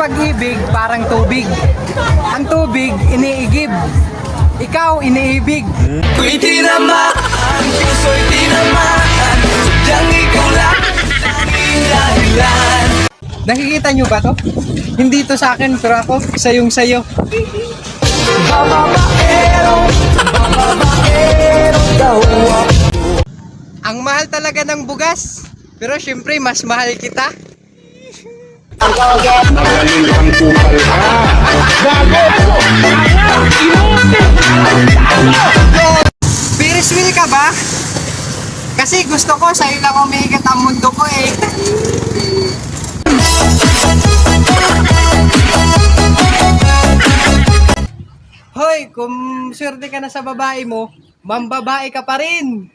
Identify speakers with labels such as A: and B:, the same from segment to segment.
A: pag-ibig parang tubig. Ang tubig iniigib. Ikaw iniibig.
B: Ko'y tinamaan, puso'y tinamaan, sadyang ikaw lang ang dahilan.
A: Nakikita nyo ba to? Hindi to sa akin pero ako sayong sayo. Ang mahal talaga ng bugas. Pero syempre mas mahal kita.
C: Magaling ang kupal ka.
A: Ferris wheel ka ba? Kasi gusto ko sa'yo lang umiigat ang mundo ko eh. Hoy, kung swerte ka na sa babae mo, mambabae ka pa rin.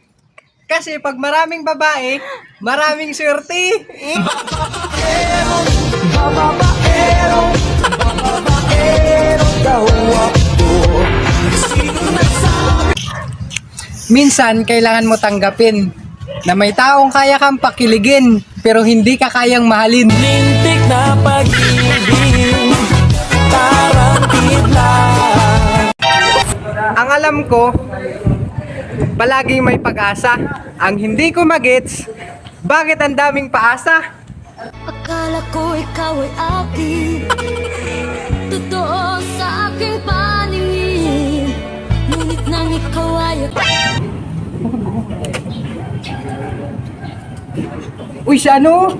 A: Kasi pag maraming babae, maraming swerte. Minsan, kailangan mo tanggapin na may taong kaya kang pakiligin pero hindi ka kayang mahalin.
B: Lintik na pag-ibig, parang kidlat.
A: Ang alam ko, palaging may pag-asa. Ang hindi ko magets, bakit ang daming paasa?
D: Akala ko ikaw ay akin, totoo sa aking paningin. Ngunit nang ikaw ay
A: Uy, si ano?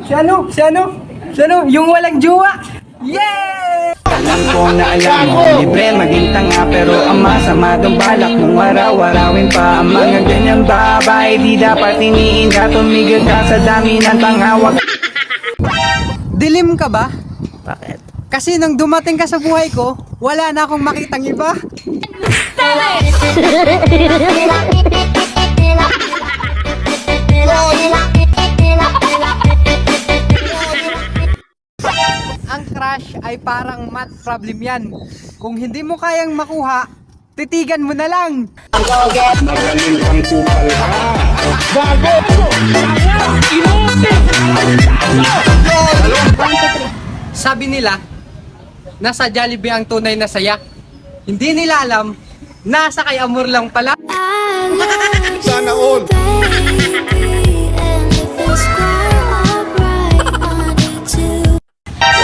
A: Yung walang jowa. Yeah!
E: Alam ko na alam mo, libre maging tanga, pero ang masama ng balak mong araw-arawin pa. Ang mga ganyang babae di dapat iniinda, tumigil ka sa dami ng tangawag.
A: Dilim ka ba?
E: Bakit?
A: Kasi nung dumating ka sa buhay ko, wala na akong makitang iba. Ang crush ay parang math problem yan. Kung hindi mo kayang makuha, titigan mo na lang.
C: Magaling ang kupal ka.
A: Sabi nila, nasa Jollibee ang tunay na saya. Hindi nila alam, nasa kay Amor lang pala.
C: Sana all.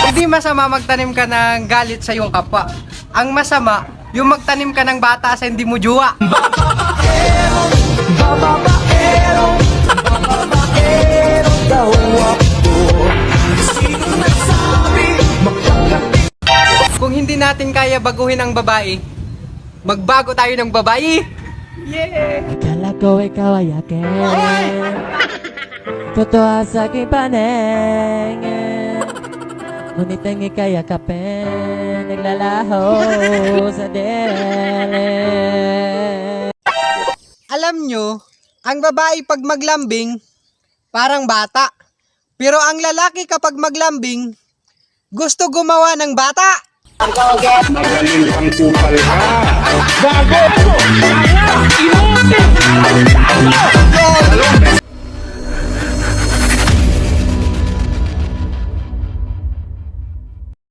A: Hindi masama magtanim ka ng galit sa iyong kapwa. Ang masama, yung magtanim ka ng bata sa hindi mo juwa. Kung hindi natin kaya baguhin ang babae, magbago tayo ng babae. Yeah!
F: Akala ko ikaw ay akin, totoo sa aking paningin. Ngunit ang ika'y yakapin, naglalaho sa dele.
A: Alam nyo, ang babae pag maglambing, parang bata. Pero ang lalaki kapag maglambing, gusto gumawa ng bata.
C: Magaling ang kupal ka.
A: Gago!